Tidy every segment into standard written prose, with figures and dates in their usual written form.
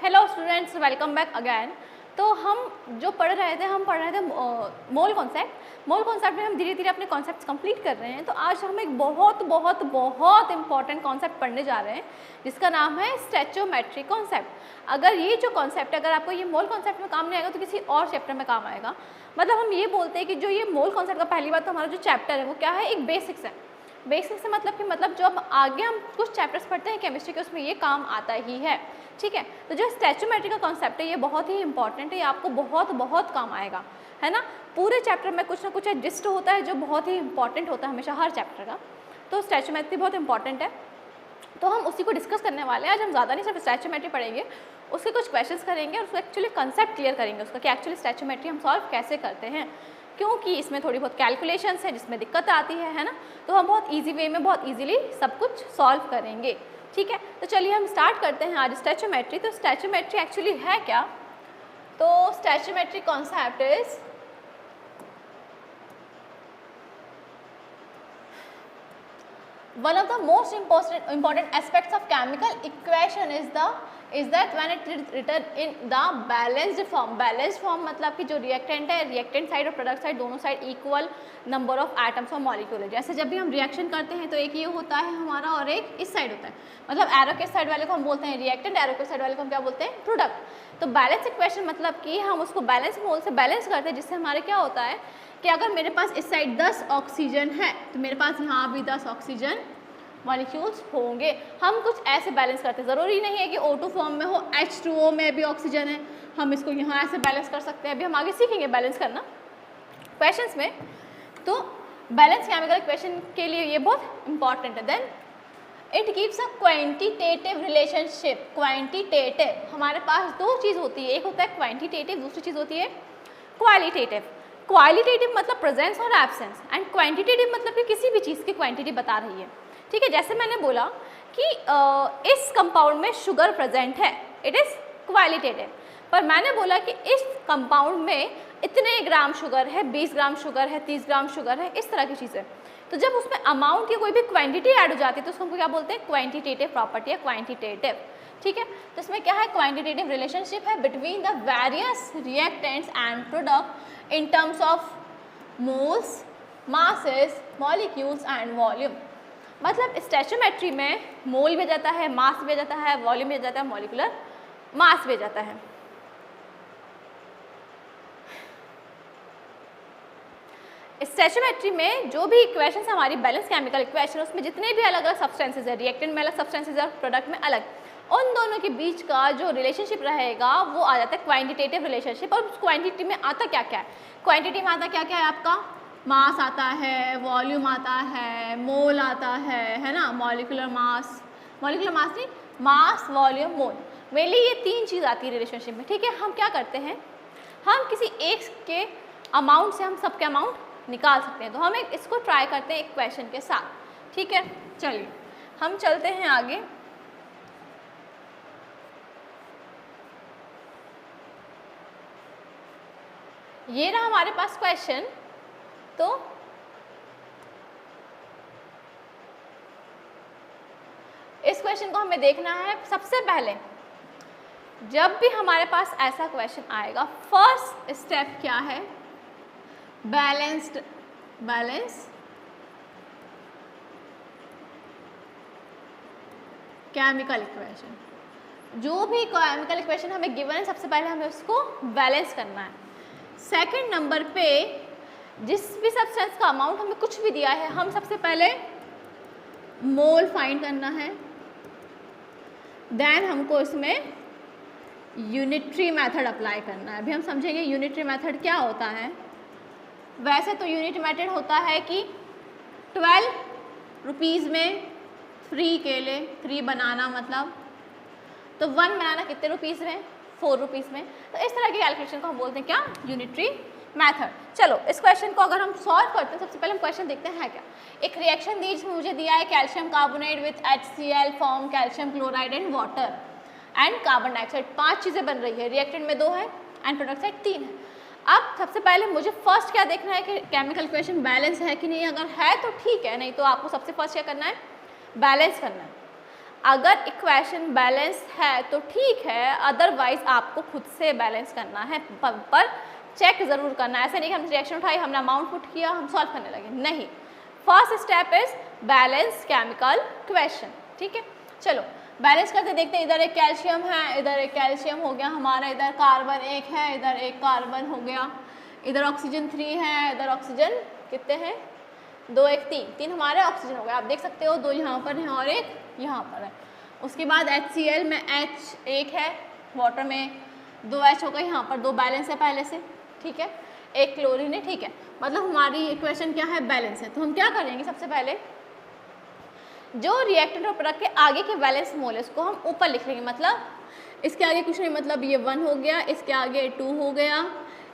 Hello students, welcome back again. तो हम जो पढ़ रहे थे मोल कॉन्सेप्ट में हम धीरे धीरे अपने कॉन्सेप्ट्स कंप्लीट कर रहे हैं। तो आज हम एक बहुत बहुत बहुत इंपॉर्टेंट कॉन्सेप्ट पढ़ने जा रहे हैं जिसका नाम है स्टैचोमेट्री कॉन्सेप्ट। अगर ये जो कॉन्सेप्ट है, अगर आपको ये मोल कॉन्सेप्ट में काम नहीं आएगा तो किसी और चैप्टर में काम आएगा। मतलब हम ये बोलते हैं कि जो ये मोल कॉन्सेप्ट का पहली बात तो हमारा जो चैप्टर है वो क्या है, एक बेसिक्स है। बेसिक्स से मतलब जब आगे हम कुछ चैप्टर्स पढ़ते हैं केमिस्ट्री के, उसमें ये काम आता ही है। ठीक है, तो जो स्टैचोमेट्री का कॉन्सेप्ट है ये बहुत ही इंपॉर्टेंट है, ये आपको बहुत बहुत काम आएगा, है ना। पूरे चैप्टर में कुछ ना कुछ जिस्ट होता है जो बहुत ही इंपॉर्टेंट होता है हमेशा हर चैप्टर का। तो स्टैचोमेट्री बहुत इंपॉर्टेंट है, तो हम उसी को डिस्कस करने वाले हैं आज। हम ज़्यादा नहीं सिर्फ स्टैचोमेट्री पढ़ेंगे, उसके कुछ क्वेश्चंस करेंगे और उसको एक्चुअली कंसेप्ट क्लियर करेंगे उसका कि एक्चुअली स्टैचोमेट्री हम सॉल्व कैसे करते हैं, क्योंकि इसमें थोड़ी बहुत कैलकुलेशंस है जिसमें दिक्कत आती है ना। तो हम बहुत इजी वे में बहुत इजीली सब कुछ सॉल्व करेंगे। ठीक है, तो चलिए हम स्टार्ट करते हैं आज स्टैचोमेट्री। तो स्टैचोमेट्री एक्चुअली है क्या? तो stoichiometry concept is one of the most important aspects of chemical equation is that when it is written in the balanced form। balanced form मतलब कि जो रिएक्टेंट है, रिएक्टेंट साइड और प्रोडक्ट साइड दोनों side equal number of atoms और molecule है। जैसे जब भी हम रिएक्शन करते हैं तो एक ये होता है हमारा और एक इस साइड होता है। मतलब एरो के साइड वाले को हम बोलते हैं रिएक्टेंट, एरो के साइड वाले को हम क्या बोलते हैं, प्रोडक्ट। तो बैलेंस इक्वेशन मतलब कि हम उसको बैलेंस मोल से बैलेंस करते हैं, जिससे हमारे क्या होता है कि अगर मेरे पास इस साइड 10 ऑक्सीजन है तो मेरे पास यहाँ भी 10 ऑक्सीजन मॉलिक्यूल्स होंगे। हम कुछ ऐसे बैलेंस करते हैं, ज़रूरी नहीं है कि O2 फॉर्म में हो, H2O में भी ऑक्सीजन है, हम इसको यहाँ ऐसे बैलेंस कर सकते हैं। अभी हम आगे सीखेंगे बैलेंस करना क्वेश्चंस में। तो बैलेंस केमिकल इक्वेशन के लिए ये बहुत इंपॉर्टेंट है। Then it gives a quantitative relationship. Quantitative, हमारे पास दो चीज़ होती है, एक होता है क्वांटिटेटिव, दूसरी चीज़ होती है क्वालिटेटिव। क्वालिटेटिव मतलब प्रेजेंस और एब्सेंस, एंड क्वांटिटेटिव मतलब कि किसी भी चीज़ की क्वांटिटी बता रही है। ठीक है, जैसे मैंने बोला कि इस कंपाउंड में शुगर प्रेजेंट है, इट इज़ क्वालिटेटिव। पर मैंने बोला कि इस कंपाउंड में इतने ग्राम शुगर है, 20 ग्राम शुगर है, 30 ग्राम शुगर है, इस तरह की चीज़ें। तो जब उसमें अमाउंट या कोई भी क्वांटिटी ऐड हो जाती है तो उसको क्या बोलते हैं, क्वांटिटेटिव प्रॉपर्टी या क्वांटिटेटिव। ठीक है, तो इसमें क्या है, क्वांटिटेटिव रिलेशनशिप है between the various reactants and product in terms of moles, masses, molecules and volume. मतलब स्टैचोमेट्री में मोल भी जाता है, मास भी जाता है, वॉल्यूम भी जाता है, मॉलिकुलर मास भी जाता है। स्टैचोमेट्री में जो भी इक्वेशंस हमारी बैलेंस केमिकल इक्वेशन, उसमें जितने भी अलग अलग सब्सटेंसेज है, रिएक्टेंट में अलग सब्सटेंसेज है, प्रोडक्ट में अलग, उन दोनों के बीच का जो रिलेशनशिप रहेगा वो आ जाता है क्वांटिटेटिव रिलेशनशिप। और उस क्वांटिटी में आता क्या क्या है, क्वांटिटी में आता क्या क्या है आपका, मास आता है, वॉल्यूम आता है, मोल आता है ना, मॉलिकुलर मास नहीं, मास, वॉल्यूम, मोल, मेनली ये तीन चीज़ आती है रिलेशनशिप में। ठीक है, हम क्या करते हैं, हम किसी एक के अमाउंट से हम सबके अमाउंट निकाल सकते हैं। तो हम इसको ट्राई करते हैं एक क्वेश्चन के साथ। ठीक है, चलिए हम चलते हैं आगे। ये रहा हमारे पास क्वेश्चन। तो इस क्वेश्चन को हमें देखना है। सबसे पहले जब भी हमारे पास ऐसा क्वेश्चन आएगा, फर्स्ट स्टेप क्या है, बैलेंस केमिकल इक्वेशन। जो भी केमिकल इक्वेशन हमें गिवन है, सबसे पहले हमें उसको बैलेंस करना है। सेकंड नंबर पे जिस भी सब्सटेंस का अमाउंट हमें कुछ भी दिया है, हम सबसे पहले मोल फाइंड करना है। देन हमको इसमें यूनिटरी मेथड अप्लाई करना है। अभी हम समझेंगे यूनिटरी मेथड क्या होता है। वैसे तो यूनिट मेथड होता है कि 12 रुपीज़ में 3 केले, 3 बनाना मतलब, तो 1 बनाना कितने रुपीज़ में, 4 रुपीज़ में। तो इस तरह की कैलकुलेशन को हम बोलते हैं क्या, यूनिटरी मेथड। चलो इस क्वेश्चन को अगर हम सॉल्व करते हैं, सबसे पहले हम क्वेश्चन देखते हैं क्या। एक रिएक्शन दी जिसमें मुझे दिया है calcium carbonate with HCl form calcium chloride and water and carbon dioxide. 5 चीज़ें बन रही है, रिएक्टेंट में 2 है एंड प्रोडक्ट साइड 3 है। अब सबसे पहले मुझे फर्स्ट क्या देखना है कि केमिकल इक्वेशन बैलेंस है कि नहीं। अगर है तो ठीक है, नहीं तो आपको सबसे फर्स्ट क्या करना है, बैलेंस करना है। अगर इक्वेशन बैलेंस है तो ठीक है, अदरवाइज आपको खुद से बैलेंस करना है, पर चेक ज़रूर करना है। ऐसे नहीं कि हमने रिएक्शन उठाई, हमने अमाउंट पुट किया, हम सॉल्व करने लगे, नहीं। First step is balance chemical equation, ठीक है। चलो बैलेंस करते देखते हैं। इधर एक कैल्शियम है, इधर एक कैल्शियम हो गया हमारा, इधर कार्बन एक है, इधर एक कार्बन हो गया, इधर ऑक्सीजन 3 है, इधर ऑक्सीजन कितने हैं, 2 1 3, 3 हमारे ऑक्सीजन हो गए। आप देख सकते हो 2 यहाँ पर है और एक यहाँ पर है। उसके बाद HCl में H एक है, वाटर में 2 H हो गए, यहाँ पर 2 बैलेंस है पहले से, ठीक है, एक क्लोरीन है, ठीक है। मतलब हमारी इक्वेशन क्या है, बैलेंस है। तो हम क्या करेंगे, सबसे पहले जो रिएक्टेंट और प्रोडक्ट के आगे के बैलेंस मोल है उसको हम ऊपर लिख लेंगे। मतलब इसके आगे कुछ नहीं, मतलब ये 1 हो गया, इसके आगे 2 हो गया,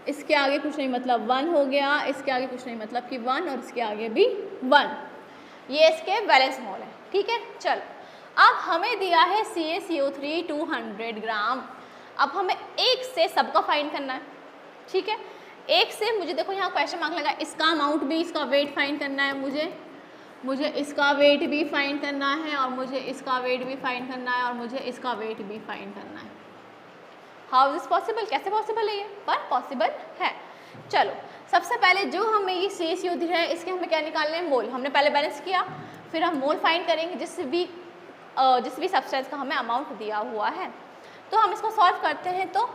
इसके आगे कुछ नहीं मतलब 1 हो गया, इसके आगे कुछ नहीं मतलब कि 1, और इसके आगे भी 1। ये इसके बैलेंस मोल है, ठीक है। चल अब हमें दिया है CaCO3 200 ग्राम। अब हमें एक से सबका फाइंड करना है, ठीक है। एक से मुझे देखो यहाँ क्वेश्चन मार्क लगा, इसका अमाउंट भी, इसका वेट फाइंड करना है मुझे इसका वेट भी फाइंड करना है, और मुझे इसका वेट भी फाइंड करना है, और मुझे इसका वेट भी फाइंड करना है। हाउ इज दिस पॉसिबल, कैसे पॉसिबल है ये, पर पॉसिबल है। चलो सबसे पहले जो हमें ये CaCO3 है, इसके हमें क्या निकालना है, मोल। हमने पहले बैलेंस किया, फिर हम मोल फाइंड करेंगे जिस भी सब्सटेंस का हमें अमाउंट दिया हुआ है। तो हम इसको सॉल्व करते हैं। तो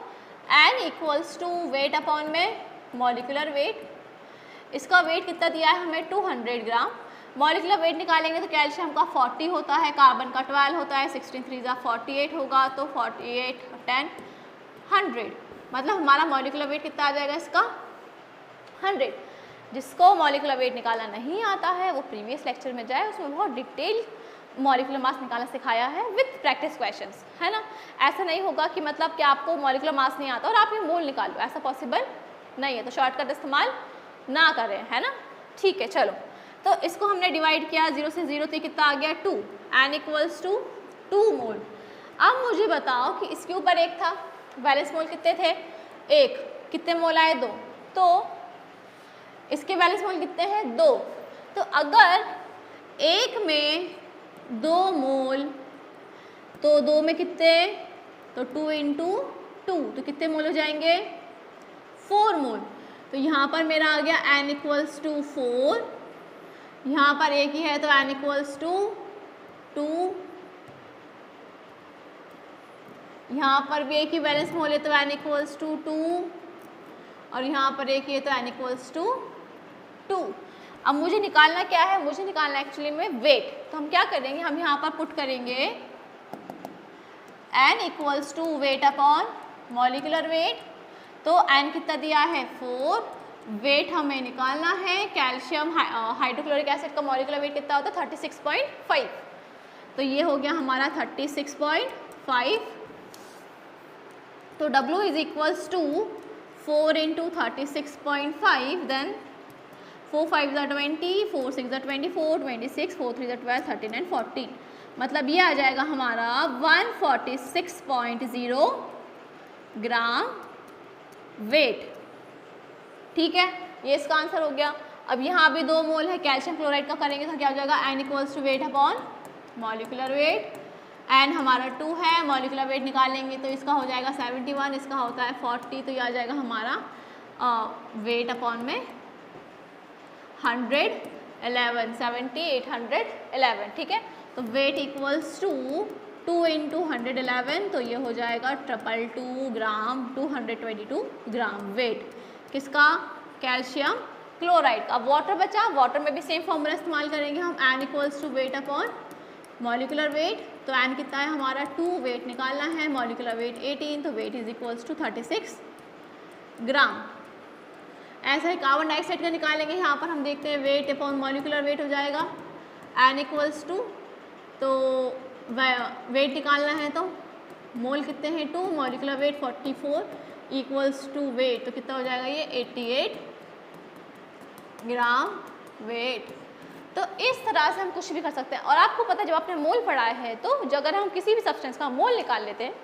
N equals to weight upon में मॉलिकुलर वेट। इसका वेट कितना दिया है हमें, 200 ग्राम। मॉलिकुलर वेट निकालेंगे तो कैल्शियम का 40 होता है, कार्बन का 12 होता है, 16 3 48 होगा, तो 48 10 100। मतलब हमारा मॉलिकुलर वेट कितना आ जाएगा इसका, 100। जिसको मॉलिकुलर वेट निकालना नहीं आता है वो प्रीवियस लेक्चर में जाए, उसमें बहुत डिटेल मॉलिकुलर मास निकालना सिखाया है विथ प्रैक्टिस क्वेश्चंस, है ना। ऐसा नहीं होगा कि मतलब कि आपको मॉलिकुलर मास नहीं आता और आप ये मोल निकाल लो, ऐसा पॉसिबल नहीं है। तो शॉर्टकट इस्तेमाल ना करें, है ना, ठीक है। चलो तो इसको हमने डिवाइड किया, 0 से 0 तो कितना आ गया 2, N इक्वल्स टू 2 मोल। अब मुझे बताओ कि इसके ऊपर एक था, बैलेंस मोल कितने थे, 1, कितने मोल आए 2, तो इसके बैलेंस मोल कितने हैं 2। तो अगर एक में 2 मोल तो 2 में कितने, तो 2 इंटू 2, तो कितने मोल हो जाएंगे 4 मोल। तो यहाँ पर मेरा आ गया N इक्वल्स टू 4, यहाँ पर एक ही है तो N इक्वल्स टू 2, यहाँ पर भी एक ही बैलेंस मोल है तो N इक्वल्स टू 2, और यहाँ पर एक ही है तो N इक्वल्स टू 2। अब मुझे निकालना क्या है, मुझे निकालना एक्चुअली में वेट। तो हम क्या करेंगे, हम यहाँ पर पुट करेंगे N equals to weight upon molecular weight. तो N कितना दिया है 4, वेट हमें निकालना है। कैल्शियम हाइड्रोक्लोरिक एसिड का मॉलिकुलर वेट कितना होता है 36.5, तो ये हो गया हमारा 36.5। तो W is equals to 4 into 36.5, then 4 5 20, 4 6 24, 26, 4 3 12, 13 and 14। मतलब ये आ जाएगा हमारा 146.0 ग्राम वेट, ठीक है। ये इसका आंसर हो गया। अब यहाँ भी 2 मोल है कैल्शियम क्लोराइड का, करेंगे तो क्या हो जाएगा N equals to weight upon molecular weight. N हमारा 2 है, मॉलिकुलर वेट निकालेंगे तो इसका हो जाएगा 71, इसका होता है 40, तो ये आ जाएगा हमारा वेट अपॉन में 111, 70 811, ठीक है। तो वेट इक्वल्स टू 2 इंटू 111, तो ये हो जाएगा 222 ग्राम, 222 ग्राम वेट किसका, कैल्शियम क्लोराइड का। वाटर बचा, वाटर में भी सेम फॉर्मूला इस्तेमाल करेंगे हम, N equals to weight upon molecular weight. तो N कितना है हमारा 2, वेट निकालना है, मॉलिकुलर वेट 18, तो वेट इज इक्वल्स टू 36 ग्राम। ऐसा ही कार्बन डाइऑक्साइड का निकालेंगे, यहाँ पर हम देखते हैं वेट अपॉन मॉलिकुलर वेट हो जाएगा N इक्वल्स टू, तो वेट निकालना है तो मोल कितने हैं 2, molecular weight 44 equals to weight, तो कितना हो जाएगा ये 88 ग्राम वेट। तो इस तरह से हम कुछ भी कर सकते हैं। और आपको पता है जब आपने मोल पढ़ा है तो अगर हम किसी भी सब्सटेंस का मोल निकाल लेते हैं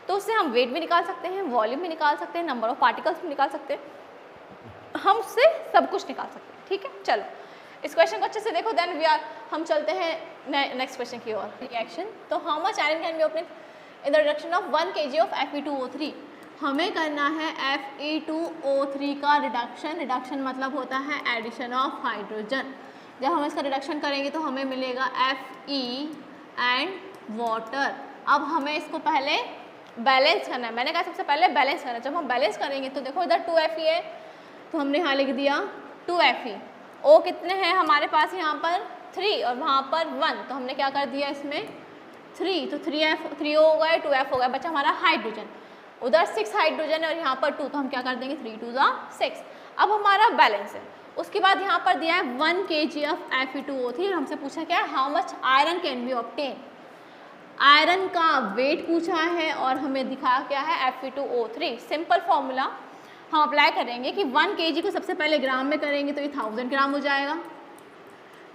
तो उससे हम वेट भी निकाल सकते हैं, वॉल्यूम भी निकाल सकते हैं, नंबर ऑफ पार्टिकल्स भी निकाल सकते हैं, हम उससे सब कुछ निकाल सकते हैं, ठीक है। चलो इस क्वेश्चन को अच्छे से देखो, देन हम चलते हैं नेक्स्ट क्वेश्चन की ओर। रिएक्शन, तो how much iron can be obtain in the reduction of 1 kg of Fe2O3। हमें करना है Fe2O3 का रिडक्शन। रिडक्शन मतलब होता है एडिशन ऑफ हाइड्रोजन। जब हम इसका रिडक्शन करेंगे तो हमें मिलेगा Fe एंड वाटर। अब हमें इसको पहले बैलेंस करना है। मैंने कहा सबसे पहले बैलेंस करना है। जब हम बैलेंस करेंगे तो देखो इधर 2Fe है, तो हमने यहाँ लिख दिया 2Fe। O कितने हैं हमारे पास, यहाँ पर 3 और वहाँ पर 1, तो हमने क्या कर दिया इसमें 3, तो 3O हो गए, 2F हो गया, बचा हमारा हाइड्रोजन। उधर 6 हाइड्रोजन है और यहाँ पर 2, तो हम क्या कर देंगे 3 2 6। अब हमारा बैलेंस है। उसके बाद यहाँ पर दिया है 1 kg ऑफ Fe2O3। हमसे पूछा क्या है, how much iron can be obtain. Iron का वेट पूछा है और हमें दिखाया क्या है Fe2O3। सिंपल फॉर्मूला हम अप्लाई करेंगे कि 1 kg को सबसे पहले ग्राम में करेंगे तो ये 1000 ग्राम हो जाएगा।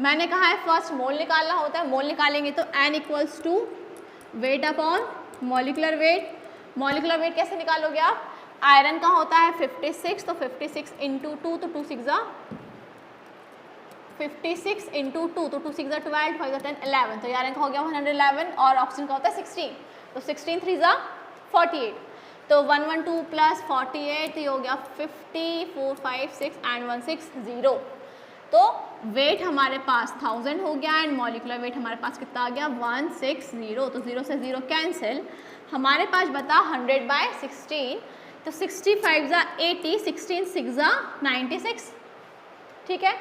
मैंने कहा है फर्स्ट मोल निकालना होता है। मोल निकालेंगे तो N equals to weight upon molecular weight. Molecular weight कैसे निकालोगे आप, आयरन का होता है 56, तो 56 इंटू 2, तो 2 6 56 इंटू 2, तो 2 6 12, 5 10 11, तो आयरन का हो गया 111 और ऑक्सीजन का होता है 16, तो 16 3 48, तो 112 प्लस 48, तो ये हो गया 50 4 5 6 एंड 1 6 0। तो वेट हमारे पास 1000 हो गया एंड मॉलिकुलर वेट हमारे पास कितना आ गया 160, तो 0 से 0 कैंसिल। हमारे पास बता 100/16, तो 65 80, 16 6 96, ठीक है,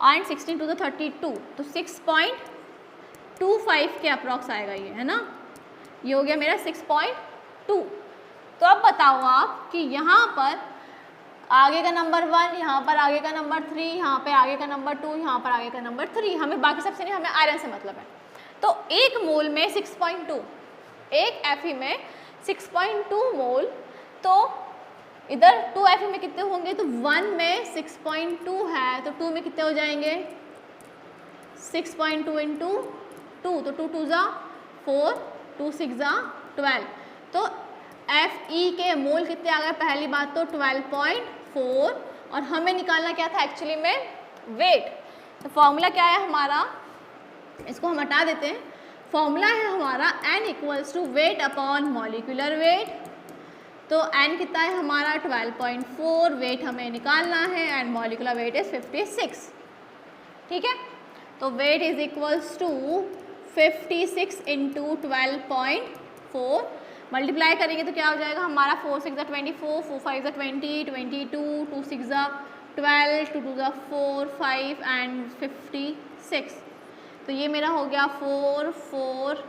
एंड 16 2 32, तो 6.25 के अप्रॉक्स आएगा ये, है ना। ये हो गया मेरा 6.2। तो अब बताओ आप कि यहाँ पर आगे का नंबर 1, यहाँ पर आगे का नंबर 3, यहाँ पे आगे का नंबर 2, यहाँ पर आगे का नंबर 3, हमें बाकी सबसे नहीं, हमें आयरन से मतलब है। तो एक मोल में 6.2, एक Fe में 6.2 मोल, तो इधर 2 Fe में कितने होंगे, तो 1 में 6.2 है, तो 2 में कितने हो जाएंगे 6.2 इंटू 2, तो 2 2 4, 2 6 12, तो Fe के मोल कितने आ गए, पहली बात तो 12.4, और हमें निकालना क्या था एक्चुअली में वेट। तो फॉर्मूला क्या है हमारा, इसको हम हटा देते हैं। फॉर्मूला है हमारा N equals to weight upon molecular weight. तो N कितना है हमारा 12.4, वेट हमें निकालना है एंड मॉलिकुलर वेट इज 56, ठीक है। तो weight is equals to 56 into 12.4, multiply करेंगे तो क्या हो जाएगा हमारा 4 6 24, 4 5 20, 22, 2 6 12, 2 2 4 5 एंड 56। तो ये मेरा हो गया 4 4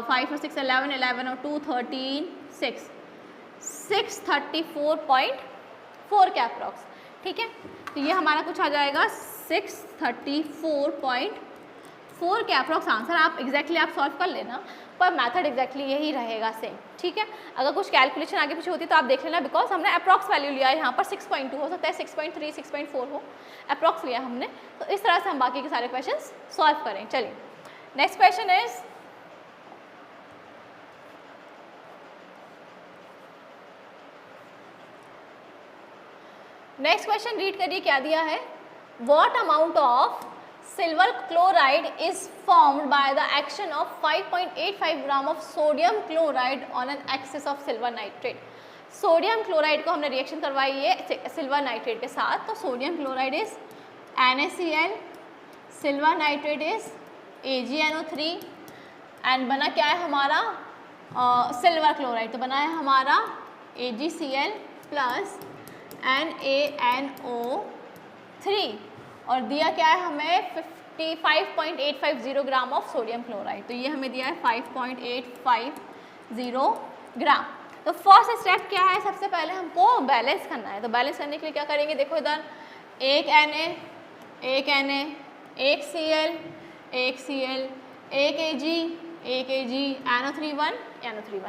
5 और 6 11, 11 और 2 13, 634.4 के अप्रॉक्स, ठीक है। तो ये हमारा कुछ आ जाएगा 634.4 के अप्रॉक्स आंसर। आप एग्जैक्टली आप सॉल्व कर लेना, पर मेथड एग्जैक्टली यही रहेगा सेम, ठीक है। अगर कुछ कैलकुलेशन आगे पीछे होती तो आप देख लेना, बिकॉज हमने अप्रॉक्स वैल्यू लिया है यहाँ पर 6.2, हो सकता है 6.3 6.4 हो, अप्रॉक्स लिया हमने। तो इस तरह से हम बाकी के सारे क्वेश्चंस सॉल्व करें। चलिए next question is, next question read करिए क्या दिया है। What amount of silver chloride is formed by the action of 5.85 gram of sodium chloride on an excess of silver nitrate. Sodium chloride को हमने reaction करवाई है सिल्वर नाइट्रेट के साथ, तो sodium chloride is NaCl, silver nitrate is AgNO3 and बना क्या है हमारा सिल्वर क्लोराइड, तो बना है हमारा AgCl प्लस NaNO3 और दिया क्या है हमें 55.850 ग्राम ऑफ सोडियम क्लोराइड, तो ये हमें दिया है 5.850 ग्राम। तो फर्स्ट स्टेप क्या है, सबसे पहले हमको बैलेंस करना है। तो बैलेंस करने के लिए क्या करेंगे, देखो इधर एक Na, एक Na, एक Cl, एक Cl, एक Ag, एक Ag, NO3 1,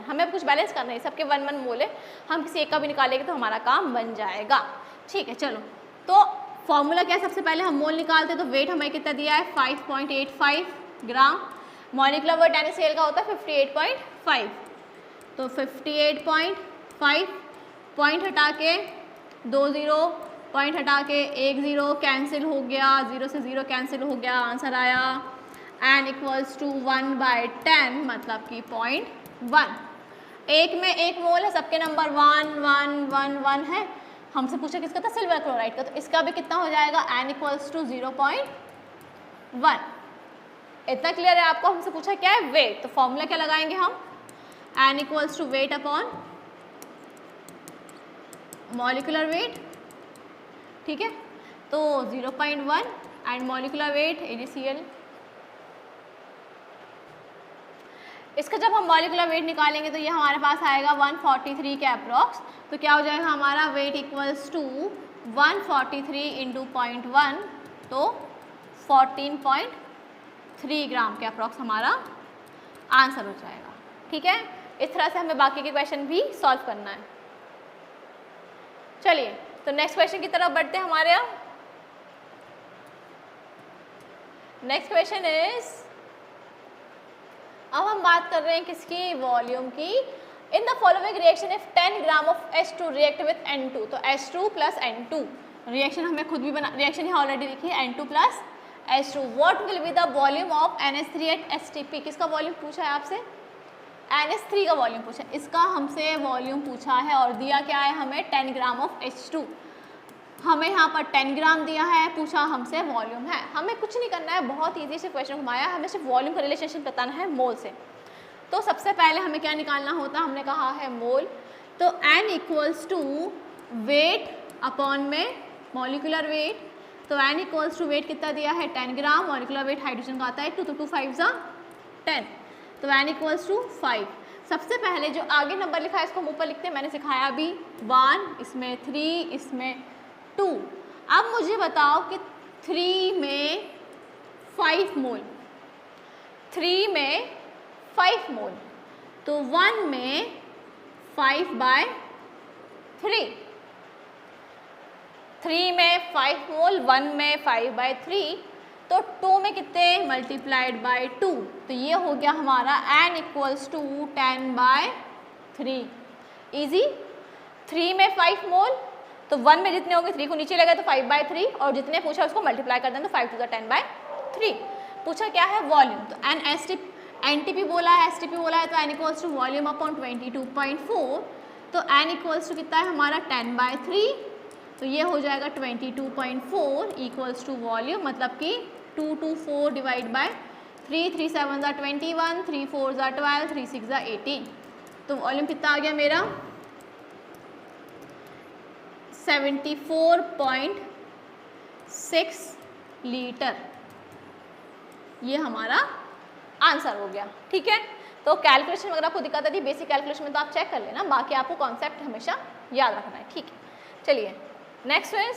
हमें अब कुछ बैलेंस करना है, सबके 1 1 मोल है, हम किसी एक का भी निकालेंगे तो हमारा काम बन जाएगा, ठीक है। चलो तो फॉर्मूला क्या है, सबसे पहले हम मोल निकालते हैं, तो वेट हमें कितना दिया है 5.85 ग्राम, मॉलिक्यूलर वेट NaCl का होता है 58.5, तो 58.5 पॉइंट हटा के 2 0 पॉइंट हटा के 1 0 कैंसिल हो गया, 0 से 0 कैंसिल हो गया, आंसर आया n इक्वल्स टू 1/10 मतलब कि 0.1। एक में 1 मोल है, सबके नंबर 1 1 1 1 है। हमसे पूछा किसका था, सिल्वर क्लोराइड का, तो इसका भी कितना हो जाएगा n इक्वल्स टू 0.1। इतना क्लियर है आपको। हमसे पूछा क्या है, वेट, तो फॉर्मूला क्या लगाएंगे हम, n equals to weight upon molecular weight, ठीक है। तो 0.1 एंड मॉलिक्यूलर वेट AgCl। इसका जब हम मॉलिक्यूलर वेट निकालेंगे तो ये हमारे पास आएगा 143 के अप्रॉक्स। तो क्या हो जाएगा हमारा वेट इक्वल्स टू 143 इंटू 0.1, तो 14.3 ग्राम के अप्रॉक्स हमारा आंसर हो जाएगा, ठीक है। इस तरह से हमें बाकी के क्वेश्चन भी सॉल्व करना है। चलिए तो नेक्स्ट क्वेश्चन की तरफ बढ़ते हैं हमारे यहाँ। नेक्स्ट क्वेश्चन इज, अब हम बात कर रहे हैं किसकी, वॉल्यूम की। In the following reaction if 10 gram of H2 react with N2, तो H2 प्लस N2 रिएक्शन हमें खुद भी बना, रिएक्शन यहाँ ऑलरेडी लिखी है, N2 plus H2। What will be the volume of NH3 at STP। किसका वॉल्यूम पूछा है आपसे, NH3 का वॉल्यूम पूछा, इसका हमसे वॉल्यूम पूछा है और दिया क्या है हमें 10 ग्राम ऑफ H2। हमें यहाँ पर 10 ग्राम दिया है, पूछा हमसे वॉल्यूम है। हमें कुछ नहीं करना है, बहुत ईजी से क्वेश्चन घुमाया, हमें सिर्फ वॉल्यूम का रिलेशनशिप बताना है मोल से। तो सबसे पहले हमें क्या निकालना होता, हमने कहा है मोल, तो n equals to weight upon में मॉलिक्यूलर वेट। तो n इक्वल्स टू वेट कितना दिया है 10 ग्राम, मॉलिक्यूलर वेट हाइड्रोजन का आता है 2 तो 2 5 ज़ा 10, तो n इक्वल्स टू 5। सबसे पहले जो आगे नंबर लिखा है इसको मुँह पर लिखते हैं, मैंने सिखाया अभी 1, इसमें 3, इसमें 2। अब मुझे बताओ कि 3 में 5 मोल, 3 में 5 मोल, तो 1 में 5/3, 3 में 5 मोल, 1 में 5/3, तो 2 में कितने मल्टीप्लाइड बाय 2, तो ये हो गया हमारा n इक्वल्स टू 10/3। ईजी। 3 में 5 मोल, तो 1 में जितने होंगे 3 को नीचे लगे तो 5/3, और जितने पूछा उसको मल्टीप्लाई कर दें तो 5 to the 10/3। पूछा क्या है वॉल्यूम, तो NTP बोला है, STP बोला है, तो n equals to volume upon 22.4, तो n इक्वल्स टू कितना है हमारा 10/3, तो ये हो जाएगा 22.4 इक्वल्स टू वॉल्यूम, मतलब कि 2 to 4 डिवाइड बाय 3, 3 7 ज़ा 21, 3 4 ज़ा 12, 3 6 ज़ा 18, तो वॉल्यूम कितना आ गया मेरा 74.6 लीटर। ये हमारा आंसर हो गया, ठीक है। तो कैलकुलेशन अगर आपको दिक्कत आती है बेसिक कैलकुलेशन में तो आप चेक कर लेना, बाकी आपको कॉन्सेप्ट हमेशा याद रखना है, ठीक है। चलिए next is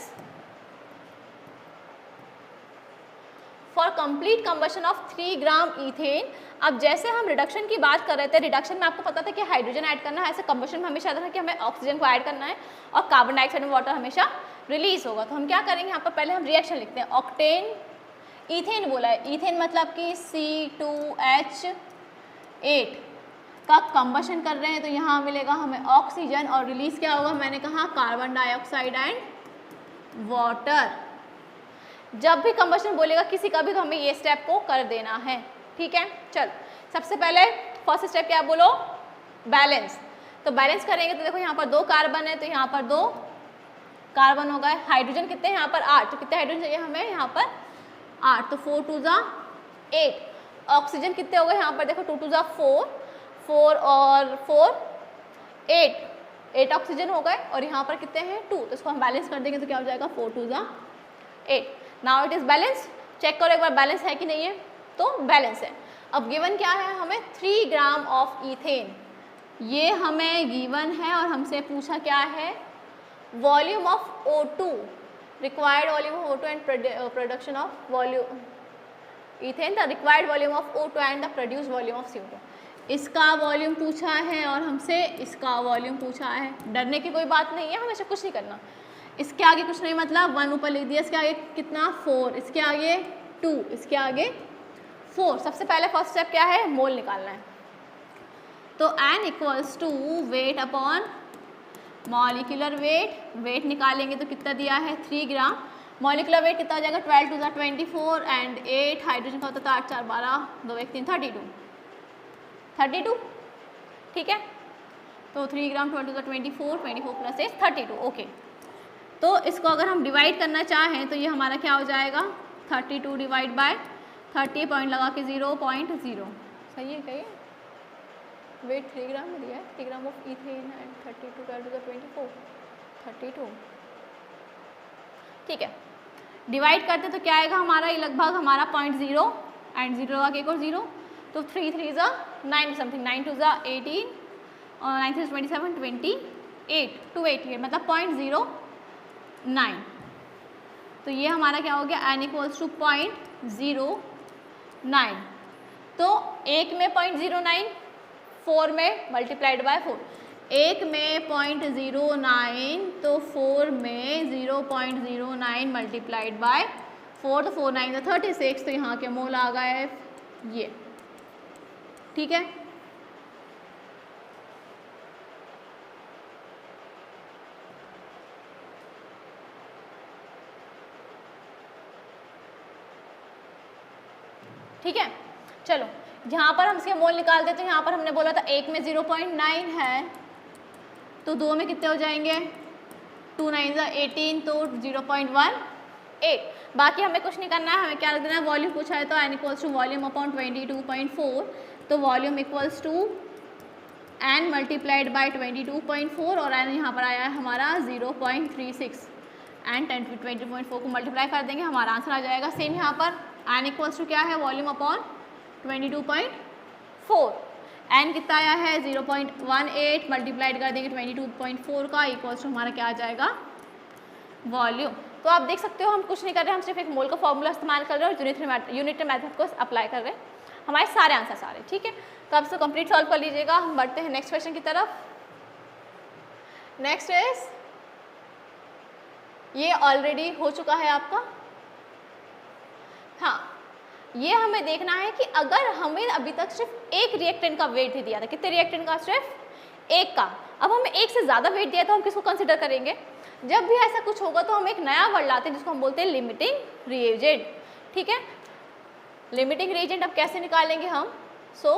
for complete combustion of 3 gram ethane. अब जैसे हम रिडक्शन की बात कर रहे थे, रिडक्शन में आपको पता था कि हाइड्रोजन ऐड करना है, ऐसे कंबशन में हमेशा याद रखना कि हमें ऑक्सीजन को ऐड करना है और कार्बन डाइऑक्साइड में वाटर हमेशा रिलीज होगा। तो हम क्या करेंगे, यहाँ पर पहले हम रिएक्शन लिखते हैं। ऑक्टेन, ईथेन बोला है, ईथेन मतलब कि C2H8 का कंबशन कर रहे हैं, तो यहाँ मिलेगा हमें ऑक्सीजन और रिलीज क्या होगा, मैंने कहा कार्बन डाइऑक्साइड एंड वाटर। जब भी कंबशन बोलेगा किसी का भी तो हमें ये स्टेप को कर देना है, ठीक है। चल सबसे पहले फर्स्ट स्टेप क्या बोलो, बैलेंस। तो बैलेंस करेंगे तो देखो यहाँ पर 2 कार्बन है, तो यहाँ पर 2 कार्बन हो गए। हाइड्रोजन कितने हैं यहाँ पर 8, तो कितने हाइड्रोजन चाहिए हमें यहाँ पर 8, तो 4 2 ज़ा 8। ऑक्सीजन कितने हो गए यहाँ पर देखो 2 2 ज़ा 4, 4 और 4 8 ऑक्सीजन हो गए, और यहाँ पर कितने हैं 2, तो इसको हम बैलेंस कर देंगे तो क्या हो जाएगा 4 2 ज़ा 8। Now it is balance. Check करो एक बार बैलेंस है कि नहीं है, तो बैलेंस है। अब गिवन क्या है हमें 3 ग्राम ऑफ ईथेन, ये हमें गिवन है और हमसे पूछा क्या है volume of O2, required volume of O2 and production of volume ethane, the required volume of O2 and the produce volume of CO2। इसका वॉल्यूम पूछा है और हमसे इसका वॉल्यूम पूछा है। डरने की कोई बात नहीं है, हमेशा कुछ नहीं करना। इसके आगे कुछ नहीं, मतलब 1 ऊपर लिख दिया, इसके आगे कितना 4, इसके आगे 2, इसके आगे 4। सबसे पहले फर्स्ट स्टेप क्या है, मोल निकालना है। तो n equals to weight upon molecular weight निकालेंगे तो कितना दिया है 3 ग्राम। मॉलिक्यूलर वेट कितना हो जाएगा 12 टू 24 एंड 8 हाइड्रोजन का होता था 8 4 12 2 1 3 32 ठीक है। तो 3 ग्राम 12 टू 24 प्लस 8 32 ओके। तो इसको अगर हम डिवाइड करना चाहें तो ये हमारा क्या हो जाएगा 32 डिवाइड बाय 30 पॉइंट लगा के 0.0 सही है क्या ये? वेट 3 ग्राम में दिया है 3 gram of ethane and 32 12 two 24 32 ठीक है। डिवाइड करते तो क्या आएगा हमारा ये लगभग हमारा 0.0 एंड 0 लगा के एक और 0 तो 3 3 ज़ा 9 समथिंग 9 2 ज़ा 18 और 9 3 27 28 288 मतलब 0.09 तो ये हमारा क्या हो गया n इक्वल्स टू 0.09 तो एक में 0.09 4 में मल्टीप्लाइड बाय 4 एक में 0.09 तो 4 में 0.09 मल्टीप्लाइड बाय 4 तो 4 9 36 तो यहाँ के मोल आ गए ये ठीक है। ठीक है चलो यहाँ पर हम इसके मोल निकालते तो यहाँ पर हमने बोला था एक में 0.9 है तो दो में कितने हो जाएंगे 2 9 18 तो 0.18 बाकी हमें कुछ नहीं करना है हमें क्या रख देना है वॉल्यूम पूछा है तो n equals to volume upon 22.4 तो volume equals to n multiplied by 22.4 और n यहाँ पर आया है हमारा 0.36 एंड 20.4 को मल्टीप्लाई कर देंगे हमारा आंसर आ जाएगा सेम यहाँ पर n इक्वल्स टू क्या है वॉल्यूम अपॉन 22.4 n कितना आया है 0.18 मल्टीप्लाइड कर देंगे 22.4 का इक्वल्स टू हमारा क्या आ जाएगा वॉल्यूम। तो आप देख सकते हो हम कुछ नहीं कर रहे हम सिर्फ एक मोल का फॉर्मूला इस्तेमाल कर रहे हैं और यूनिटरी मेथड को अप्लाई कर रहे हैं हमारे सारे आंसर सारे ठीक है। तो आप इसको कंप्लीट सॉल्व कर लीजिएगा। हम बढ़ते हैं नेक्स्ट क्वेश्चन की तरफ। नेक्स्ट इज ये ऑलरेडी हो चुका है आपका हाँ ये हमें देखना है कि अगर हमें अभी तक सिर्फ एक रिएक्टेंट का वेट ही दिया था कितने रिएक्टेंट का सिर्फ एक का अब हमें एक से ज़्यादा वेट दिया तो हम किसको कंसिडर करेंगे जब भी ऐसा कुछ होगा तो हम एक नया वर्ड लाते हैं जिसको हम बोलते हैं लिमिटिंग रिएजेंट ठीक है। लिमिटिंग रिएजेंट अब कैसे निकालेंगे हम so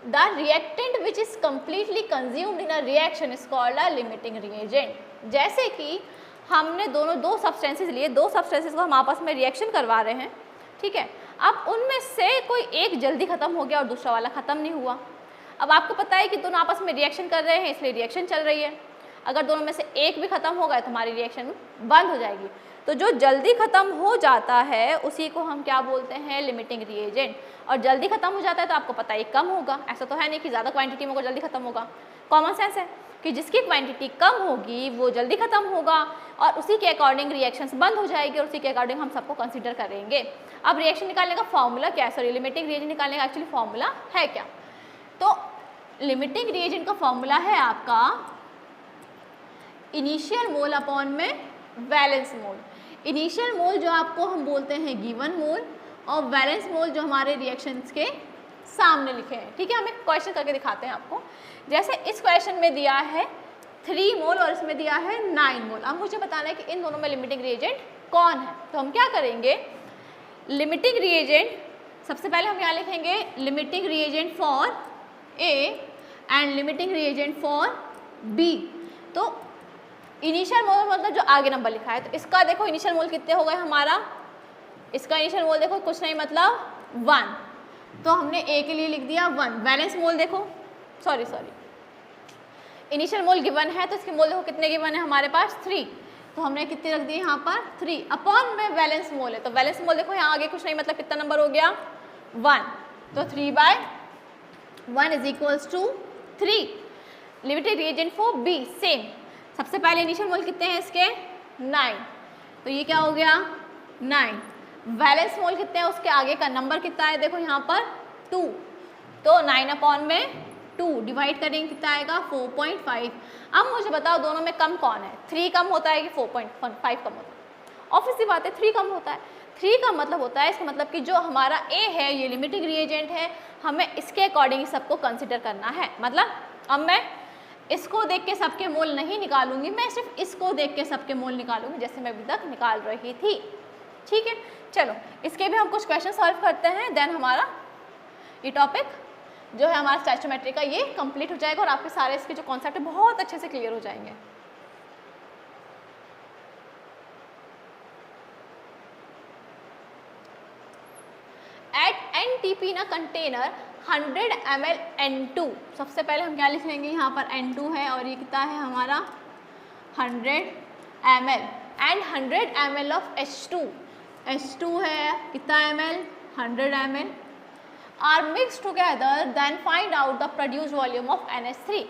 the reactant which is completely consumed in a reaction is called a limiting reagent. जैसे कि हमने दो सब्सटेंसेस लिए दो सब्सटेंसेस को हम आपस में रिएक्शन करवा रहे हैं ठीक है। अब उनमें से कोई एक जल्दी खत्म हो गया और दूसरा वाला खत्म नहीं हुआ। अब आपको पता है कि दोनों आपस में रिएक्शन कर रहे हैं इसलिए रिएक्शन चल रही है। अगर दोनों में से एक भी खत्म हो गया तो हमारी रिएक्शन बंद हो जाएगी। तो जो जल्दी खत्म हो जाता है उसी को हम क्या बोलते हैं लिमिटिंग रिएजेंट। और जल्दी खत्म हो जाता है तो आपको पता है कम होगा ऐसा तो है नहीं कि ज़्यादा क्वांटिटी में होगा जल्दी खत्म होगा। कॉमन सेंस है कि जिसकी क्वांटिटी कम होगी वो जल्दी खत्म होगा और उसी के अकॉर्डिंग रिएक्शंस बंद हो जाएगी और उसी के अकॉर्डिंग हम सबको कंसीडर करेंगे। अब रिएक्शन निकालने का फॉर्मूला क्या है सॉरी लिमिटिंग रिएजेंट निकालने का एक्चुअली फॉर्मूला है क्या तो लिमिटिंग रिएजेंट का फॉर्मूला है आपका इनिशियल मोल अपॉन में वैलेंस मोल। इनिशियल मोल जो आपको हम बोलते हैं गिवन मोल और वैलेंस मोल जो हमारे रिएक्शंस के सामने लिखे हैं ठीक है। हम एक क्वेश्चन करके दिखाते हैं आपको। जैसे इस क्वेश्चन में दिया है 3 मोल और इसमें दिया है 9 मोल। अब मुझे बताना है कि इन दोनों में लिमिटिंग रिएजेंट कौन है। तो हम क्या करेंगे लिमिटिंग रिएजेंट सबसे पहले हम यहाँ लिखेंगे limiting reagent for A and limiting reagent for B. तो इनिशियल मोल मतलब जो आगे नंबर लिखा है तो इसका देखो इनिशियल मोल कितने हो गए हमारा इसका इनिशियल मोल देखो कुछ नहीं मतलब 1 तो हमने ए के लिए लिख दिया 1। वैलेंस मोल देखो सॉरी इनिशियल मोल गिवन है तो इसके मोल देखो कितने गिवन है हमारे पास 3 तो हमने कितने रख दिए यहाँ पर 3 अपॉन में वैलेंस मोल है तो वैलेंस मोल देखो यहाँ आगे कुछ नहीं मतलब कितना नंबर हो गया 1 तो 3/1 is equals to 3। Limiting reagent for B same सबसे पहले इनिशियल मोल कितने हैं इसके 9 तो ये क्या हो गया 9। वैलेंस मोल कितने हैं उसके आगे का नंबर कितना है देखो यहाँ पर 2 तो 9 अपॉन में 2 डिवाइड करेंगे कितना आएगा 4.5। अब मुझे बताओ दोनों में कम कौन है 3 कम होता है कि 4.5 कम होता है ऑब्वियस सी बात है 3 कम होता है। 3 का मतलब होता है इसका मतलब कि जो हमारा ए है ये लिमिटिंग रिएजेंट है हमें इसके अकॉर्डिंग सबको कंसिडर करना है। मतलब अब मैं इसको देख के सबके मोल नहीं निकालूंगी, मैं सिर्फ इसको देख के सबके मोल निकालूंगी जैसे मैं अभी तक निकाल रही थी। ठीक है, चलो इसके भी हम कुछ क्वेश्चन सॉल्व करते हैं, देन हमारा ये टॉपिक जो है हमारा स्टैचोमेट्री का ये कंप्लीट हो जाएगा और आपके सारे इसके जो कॉन्सेप्ट है बहुत अच्छे से क्लियर हो जाएंगे। At NTP in a container 100 ml N2, सबसे पहले हम क्या लिख लेंगे, यहाँ पर N2 है और ये कितना है हमारा 100 ml and 100 ml of H2, H2 है कितना ml 100 ml are mix together, then find out the produce volume of NH3।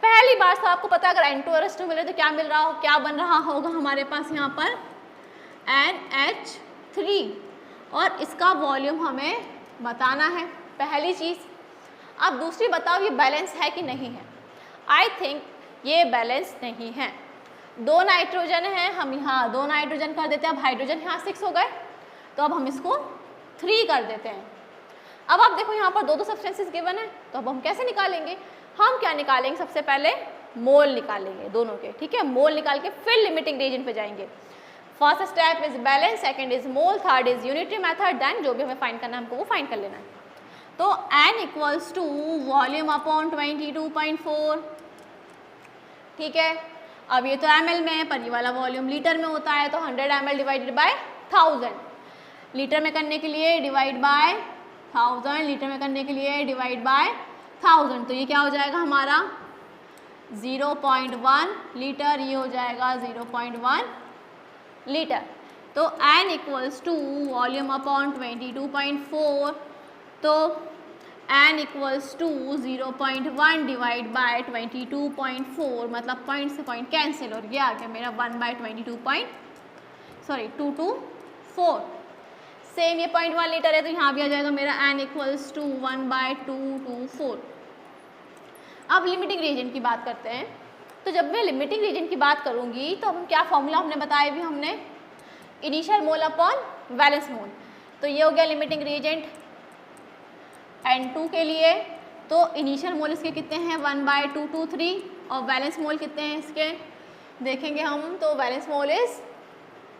पहली बार तो आपको पता है अगर N2 और H2 मिले तो क्या मिल रहा हो, क्या बन रहा होगा हमारे पास यहाँ पर NH3 और इसका वॉल्यूम हमें बताना है पहली चीज़। अब दूसरी बताओ ये बैलेंस है कि नहीं है। आई थिंक ये बैलेंस नहीं है, 2 नाइट्रोजन है, हम यहाँ 2 नाइट्रोजन कर देते हैं, अब हाइड्रोजन यहाँ 6 हो गए तो अब हम इसको 3 कर देते हैं। अब आप देखो यहाँ पर 2 सब्सटेंसेस गिवन है तो अब हम कैसे निकालेंगे, हम क्या निकालेंगे, सबसे पहले मोल निकालेंगे दोनों के। ठीक है, मोल निकाल के फिर लिमिटिंग रीजन पे जाएंगे। First step is balance, second is mole, third is unitary method, then जो भी हमें फाइंड करना है हमको वो फाइंड कर लेना है। तो n equals to volume upon 22.4। ठीक है, अब ये तो ml में है पर ये वाला वॉल्यूम लीटर में होता है तो 100 ml डिवाइडेड बाय 1000, लीटर में करने के लिए डिवाइड बाय 1000, लीटर में करने के लिए डिवाइड बाय 1000, तो ये क्या हो जाएगा हमारा 0.1 लीटर, ये हो जाएगा 0.1 लीटर। तो n equals to volume upon 22.4, तो n equals to 0.1 divide by 22.4 मतलब पॉइंट से पॉइंट कैंसिल और ये आ गया मेरा 224। सेम ये 0.1 लीटर है तो यहाँ भी आ जाएगा मेरा n इक्वल्स टू 1/224। अब लिमिटिंग रीजन की बात करते हैं। तो जब मैं लिमिटिंग रीजन की बात करूँगी तो हम क्या फॉर्मूला हमने बताया भी, हमने इनिशियल मोल अपॉन वैलेंस मोल, तो ये हो गया लिमिटिंग रीजेंट N2 के लिए। तो इनिशियल मोल इसके कितने हैं 1/223 और वैलेंस मोल कितने हैं इसके देखेंगे हम, तो वैलेंस मोल इज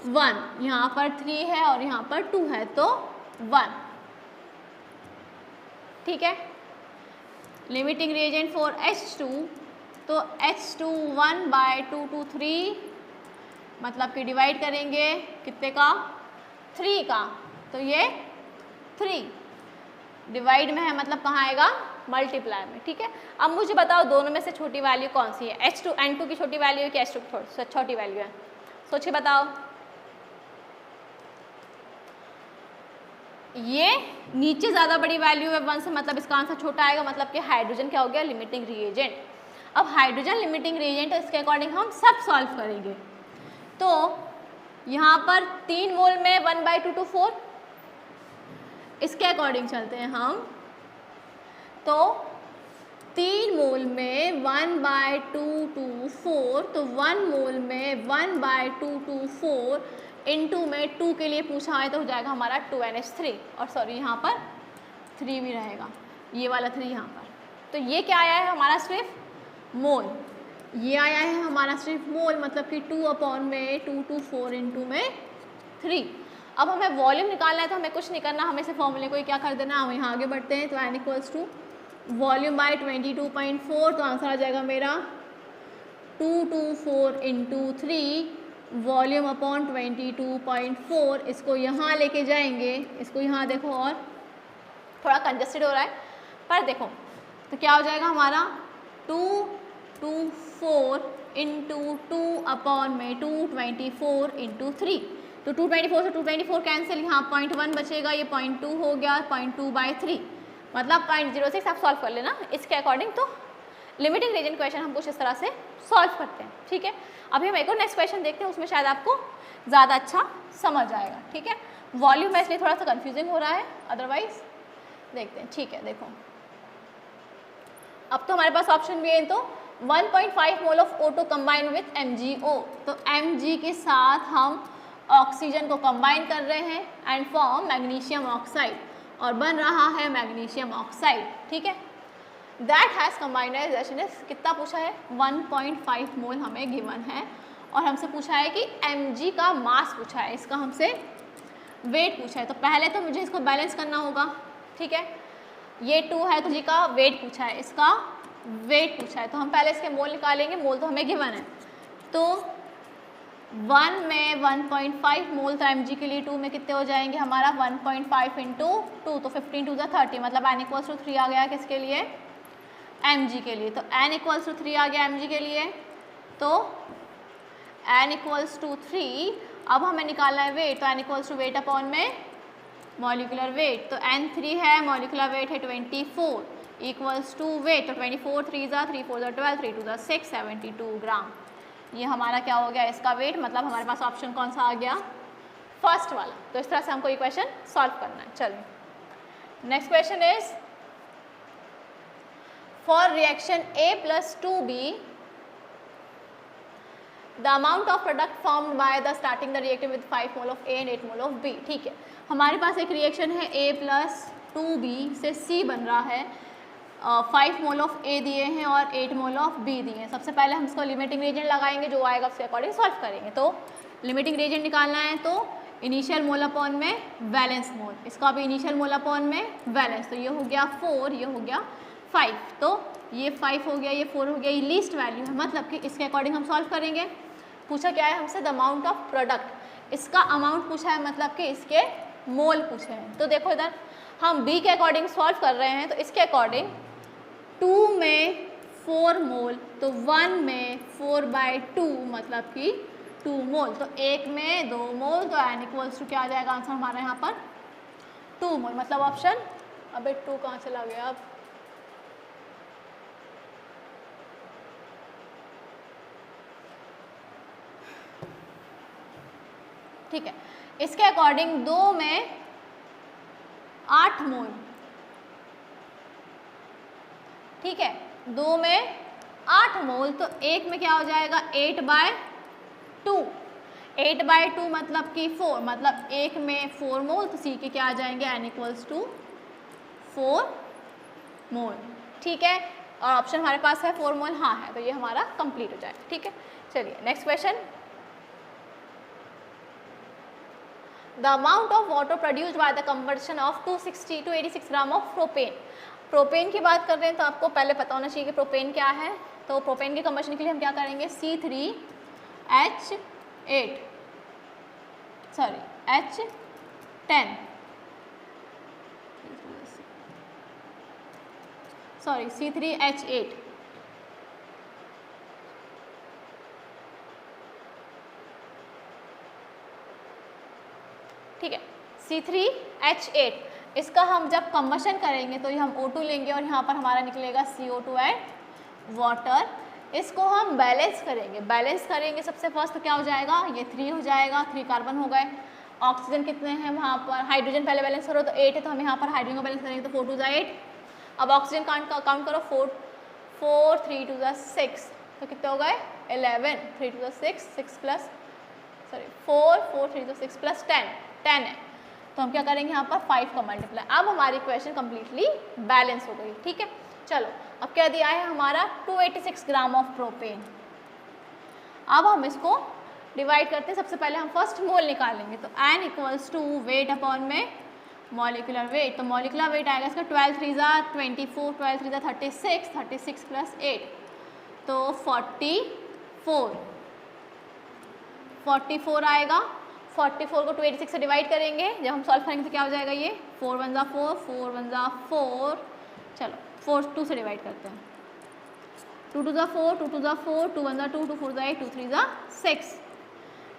1, यहाँ पर 3 है और यहाँ पर 2 है तो 1। ठीक है, लिमिटिंग रिएजेंट फॉर H2, तो H2 1/223 मतलब कि डिवाइड करेंगे कितने का 3 का, तो ये 3 डिवाइड में है मतलब कहाँ आएगा मल्टीप्लाई में। ठीक है, अब मुझे बताओ दोनों में से छोटी वैल्यू कौन सी है, N2 की छोटी वैल्यू है कि H2 की छोटी वैल्यू है, सोच के बताओ। ये नीचे ज़्यादा बड़ी वैल्यू है 1 से मतलब इसका आंसर छोटा आएगा, मतलब कि हाइड्रोजन क्या हो गया लिमिटिंग रिएजेंट। अब हाइड्रोजन लिमिटिंग रिएजेंट है, इसके अकॉर्डिंग हम सब सॉल्व करेंगे। तो यहाँ पर 3 मोल में 1/224, इसके अकॉर्डिंग चलते हैं हम, तो 3 मोल में 1/224, तो 1 मोल में 1/224 इनटू में 2 के लिए पूछा है तो हो जाएगा हमारा 2NH3 और सॉरी यहाँ पर 3 भी रहेगा, ये वाला 3 यहाँ पर। तो ये क्या आया है हमारा सिर्फ मोल, ये आया है हमारा सिर्फ मोल मतलब कि 2/224 इनटू में 3। अब हमें वॉल्यूम निकालना है तो हमें कुछ नहीं करना, हमें से फॉर्मूले को क्या कर देना, हम यहाँ आगे बढ़ते हैं। तो n equals to volume by 22.4, तो आंसर आ जाएगा मेरा 224 इंटू 3 वॉल्यूम अपॉन 22.4। इसको यहाँ लेके जाएंगे, इसको यहाँ देखो और थोड़ा कंजस्टेड हो रहा है पर देखो तो क्या हो जाएगा हमारा 224 इंटू 2 अपॉन में 224 इंटू 3, तो 224 से 224 कैंसिल, यहाँ 0.1 बचेगा, ये 0.2 हो गया, 0.2/3 मतलब 0.06 आप सॉल्व कर लेना इसके अकॉर्डिंग। तो लिमिटिंग रीजन क्वेश्चन हम कुछ इस तरह से सॉल्व करते हैं। ठीक है, अभी हम एक और नेक्स्ट क्वेश्चन देखते हैं, उसमें शायद आपको ज़्यादा अच्छा समझ आएगा। ठीक है, वॉल्यूम है इसलिए थोड़ा सा कंफ्यूजिंग हो रहा है, अदरवाइज देखते हैं। ठीक है, देखो अब तो हमारे पास ऑप्शन भी है, तो 1.5 mole of O2 combine with MgO, तो Mg के साथ हम ऑक्सीजन को कंबाइन कर रहे हैं एंड फॉर्म मैग्नीशियम ऑक्साइड और बन रहा है मैग्नीशियम ऑक्साइड। ठीक है, दैट हैज़ कम्बाइनाइजेशन इज, कितना पूछा है 1.5 मोल हमें गिवन है, और हमसे पूछा है कि mg का मास पूछा है, इसका हमसे वेट पूछा है। तो पहले तो मुझे इसको बैलेंस करना होगा, ठीक है, ये 2 है तो जी का वेट पूछा है, इसका वेट पूछा है, तो हम पहले इसके मोल निकालेंगे, मोल तो हमें गिवन है। तो 1 में 1.5 मोल, तो mg के लिए 2 में कितने हो जाएंगे हमारा 1.5 इंटू 2, तो 15 टू द 30, मतलब n इक्वल्स टू 3 आ गया किसके लिए, mg के लिए। तो n इक्वल्स टू 3 आ गया mg के लिए, तो n इक्वल्स टू 3। अब हमें निकालना है वेट, तो n equals to weight upon में मॉलिकुलर वेट, तो n 3 है, मॉलिकुलर वेट है 24 इक्वल्स टू वेट, तो 24 3 ज़ा 3 4 ज़ा 12 3 2 ज़ा 6 72 ग्राम। ये हमारा क्या हो गया इसका वेट, मतलब हमारे पास ऑप्शन कौन सा आ गया, फर्स्ट वाला। तो इस तरह से हमको ये क्वेश्चन सॉल्व करना है। चलिए next question is for reaction A plus 2B the amount of product formed by the starting the reactive with 5 mole of A and 8 mole of B। ठीक है, हमारे पास एक रिएक्शन है A plus 2B से C बन रहा है, 5 mole of A दिए हैं और 8 मोल ऑफ B दिए हैं। सबसे पहले हम इसको लिमिटिंग रिएजेंट लगाएंगे, जो आएगा उसके अकॉर्डिंग सॉल्व करेंगे। तो लिमिटिंग रिएजेंट निकालना है, तो इनिशियल मोल अपॉन में वैलेंस मोल, इसका भी इनिशियल मोल अपॉन में वैलेंस, तो ये हो गया 4, ये हो गया 5, तो ये 5 हो गया, ये 4 हो गया, ये लीस्ट वैल्यू है, मतलब कि इसके अकॉर्डिंग हम सॉल्व करेंगे। पूछा क्या है हमसे, द अमाउंट ऑफ प्रोडक्ट, इसका अमाउंट पूछा है, मतलब कि इसके मोल पूछे हैं। तो देखो इधर हम B के अकॉर्डिंग सॉल्व कर रहे हैं, तो इसके अकॉर्डिंग 2 में 4 मोल, तो 1 में 4/2 मतलब कि 2 मोल, तो 1 में 2 मोल, तो n इक्वल्स टू क्या आ जाएगा आंसर हमारा यहाँ पर 2 मोल, मतलब ऑप्शन, अबे 2 कहाँ चला गया अब, ठीक है। इसके अकॉर्डिंग 2 में 8 मोल, ठीक है, 2 में 8 मोल, तो 1 में क्या हो जाएगा 8/2, 8/2 मतलब कि 4, मतलब 1 में 4 मोल, तो C के क्या आ जाएंगे n इक्वल्स टू 4 मोल, ठीक है। और ऑप्शन हमारे पास है 4 मोल, हाँ है, तो ये हमारा कंप्लीट हो जाएगा, ठीक है। चलिए next question, the amount of water produced by the combustion of 260 to 86 gram of propane. Propane की बात कर रहे हैं, तो आपको पहले पता होना चाहिए कि प्रोपेन क्या है। तो प्रोपेन के कंबशन के लिए हम क्या करेंगे, C3H8 H10 C3H8, ठीक है, C3H8, इसका हम जब कंबशन करेंगे तो ये हम O2 लेंगे और यहाँ पर हमारा निकलेगा CO2 एंड वाटर। इसको हम बैलेंस करेंगे सबसे फर्स्ट, तो क्या हो जाएगा, ये 3 हो जाएगा, 3 कार्बन हो गए। ऑक्सीजन कितने हैं वहाँ पर, हाइड्रोजन पहले बैलेंस करो, तो 8 है, तो हम यहाँ पर हाइड्रोजन को बैलेंस करेंगे, तो 4 2 ज़ा 8। अब ऑक्सीजन काउंट करो, 4 3 2 ज़ा 6, तो कितने हो गए 11, 3 2 ज़ा 6 6 प्लस 4 3 2 6 प्लस 10 है, तो हम क्या करेंगे यहाँ पर 5 का मल्टीप्लाई। अब हमारी इक्वेशन कम्प्लीटली बैलेंस हो गई, ठीक है। चलो अब क्या दिया है हमारा 286 ग्राम ऑफ प्रोपेन। अब हम इसको डिवाइड करते हैं, सबसे पहले हम फर्स्ट मोल निकालेंगे, तो n equals to weight upon में मॉलिकुलर वेट, तो मॉलिकुलर वेट आएगा इसका 12 3 ज़ा 24 12 3 ज़ा 36 36 प्लस 8, तो 44 आएगा। 44 को 286 से डिवाइड करेंगे, जब हम सॉल्व करेंगे तो क्या हो जाएगा, ये 4 1 ज़ा 4 4 1 ज़ा 4, चलो 4 2 से डिवाइड करते हैं, 2 2 ज़ा 4 2 2 ज़ा 4 2 1 ज़ा 2 2 4 ज़ा 8 2 3 ज़ा 6,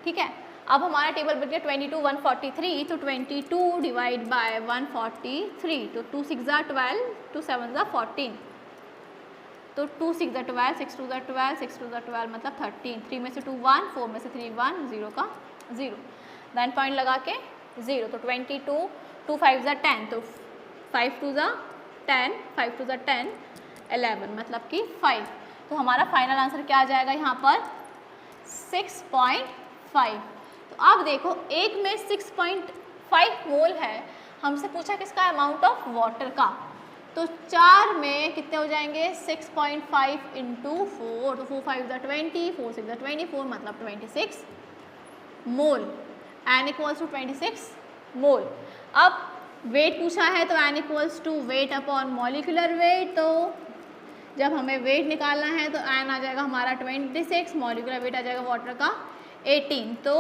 ठीक है। अब हमारा टेबल बन गया 22 143, तो 22 डिवाइड बाय 143, तो 2 6 ज़ा 12 2 7 ज़ा 14, तो 2 6 ज़ा 12 6 2 ज़ा 12 6 2 ज़ा 12 मतलब 13, 3 में से 2 1 4 में से 3 1 0 का 0, देन पॉइंट लगा के 0, तो 22 2 5 ज़ा 10, तो 5 2 ज़ा 10 5 2 ज़ा 10 11 मतलब कि 5, तो हमारा फाइनल आंसर क्या आ जाएगा यहाँ पर 6.5। तो अब देखो एक में 6.5 मोल है, हमसे पूछा किसका अमाउंट ऑफ वाटर का, तो 4 में कितने हो जाएंगे 6.5 इंटू 4, तो 4 5 ज़ा 20, 4 6 ज़ा 24, मतलब 26 mole. n equals to 26 mole. अब वेट पूछा है तो n equals to weight upon molecular weight, तो जब हमें वेट निकालना है तो n आ जाएगा हमारा 26, मॉलिक्यूलर वेट आ जाएगा वाटर का 18, तो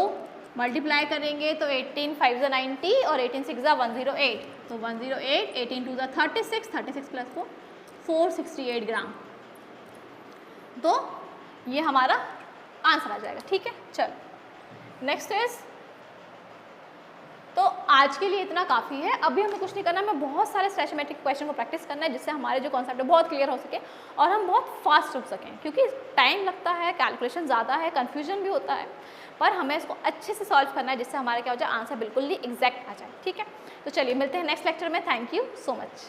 मल्टीप्लाई करेंगे तो 18 5 ज़ा 90 और 18 6 ज़ा 108, तो 108, 18 2 ज़ा 36, 36 प्लस 4 468 ग्राम, तो ये हमारा आंसर आ जाएगा। ठीक है, चलो नेक्स्ट इज, तो आज के लिए इतना काफ़ी है। अभी हमें कुछ नहीं करना, हमें बहुत सारे स्टैचियोमेट्रिक क्वेश्चन को प्रैक्टिस करना है जिससे हमारे जो कॉन्सेप्ट है बहुत क्लियर हो सके और हम बहुत फास्ट रुक सकें, क्योंकि टाइम लगता है, कैलकुलेशन ज़्यादा है, कन्फ्यूजन भी होता है, पर हमें इसको अच्छे से सॉल्व करना है जिससे हमारा क्या हो जाए, आंसर बिल्कुल ही एग्जैक्ट आ जाए। ठीक है, तो चलिए मिलते हैं नेक्स्ट लेक्चर में। Thank you so much.